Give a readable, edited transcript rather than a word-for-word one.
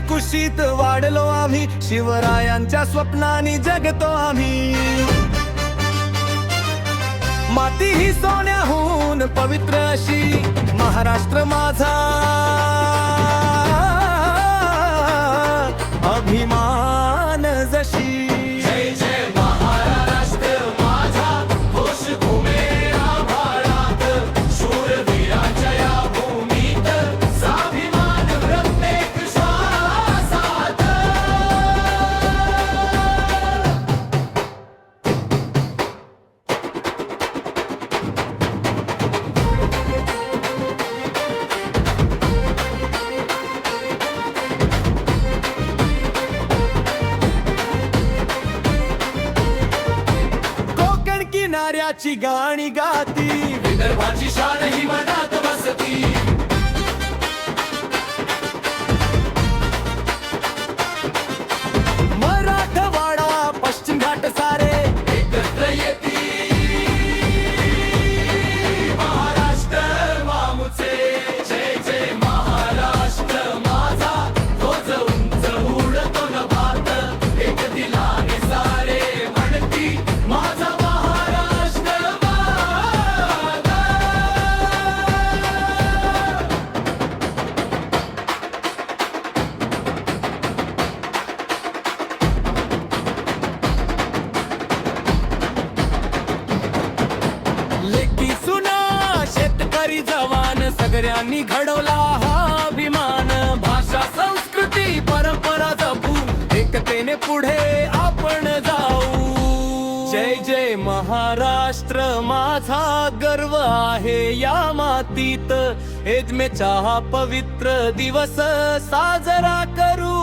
कुशीत वाढलो आम्ही, शिवरायांच्या स्वप्नांनी जगतो आम्ही. माती ही सोन्याहून पवित्र अशी, महाराष्ट्र माझा अभिमान जशी. जय जय महाराष्ट्र माझा, घोष घुमे आभाळात, शूरवीरांच्या या भूमीत, स्वाभिमान प्रत्येक श्वासात. किनाऱ्याची गाणी गाती, विदर्भाची शान ही मनात बसती. मराठवाडा पश्चिम घाट सारे एकत्र येती, महाराष्ट्र मामुचे. जय जय महाराष्ट्र माझा, तोच उंच उडतो नभात, एक दिलाने सारे म्हणती माझा. लेकी सुना शेतकरी जवान, सगळ्यांनी घडवला हा अभिमान. भाषा संस्कृती परंपरा जपू, एकतेने पुढे आपण जाऊ. जय जय महाराष्ट्र माझा, गर्व आहे या मातीत. एदमेचा हा पवित्र दिवस साजरा करू.